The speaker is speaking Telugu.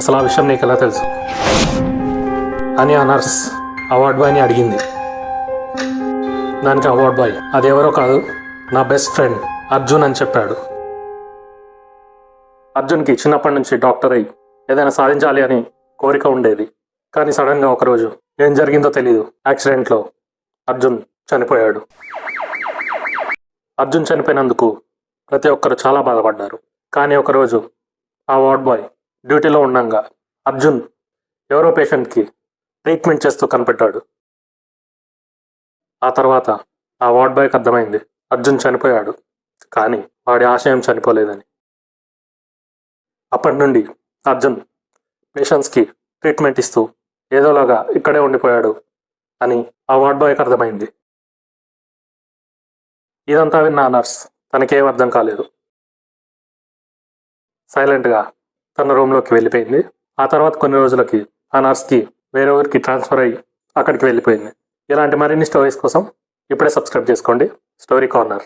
అసలు ఆ విషయం నీకు ఎలా తెలుసు అని ఆ నర్స్ అవార్డ్ బాయ్ని అడిగింది. దానికి అవార్డ్ బాయ్ అదెవరో కాదు, నా బెస్ట్ ఫ్రెండ్ అర్జున్ అని చెప్పాడు. అర్జున్కి చిన్నప్పటి నుంచి డాక్టర్ అయ్యి ఏదైనా సాధించాలి అని కోరిక ఉండేది. కానీ సడన్గా ఒకరోజు ఏం జరిగిందో తెలియదు, యాక్సిడెంట్లో అర్జున్ చనిపోయాడు. అర్జున్ చనిపోయినందుకు ప్రతి ఒక్కరు చాలా బాధపడ్డారు. కానీ ఒకరోజు ఆ వార్డ్ బాయ్ డ్యూటీలో ఉండగా అర్జున్ ఎవరో పేషెంట్కి ట్రీట్మెంట్ చేస్తూ కనిపెట్టాడు. ఆ తర్వాత ఆ వార్డ్ బాయ్కి అర్థమైంది అర్జున్ చనిపోయాడు, కానీ వాడి ఆశయం చనిపోలేదని. అప్పటి నుండి అర్జున్ పేషెంట్స్కి ట్రీట్మెంట్ ఇస్తూ ఏదోలాగా ఇక్కడే ఉండిపోయాడు అని ఆ వార్డ్ బాయ్కి అర్థమైంది. ఇదంతా విన్న ఆ నర్స్ తనకేం అర్థం కాలేదు, సైలెంట్గా తన రూమ్లోకి వెళ్ళిపోయింది. ఆ తర్వాత కొన్ని రోజులకి ఆ నర్స్కి వేరే ఊరికి ట్రాన్స్ఫర్ అయ్యి అక్కడికి వెళ్ళిపోయింది. ఇలాంటి మరిన్ని స్టోరీస్ కోసం ఇప్పుడే సబ్స్క్రైబ్ చేసుకోండి స్టోరీ కార్నర్.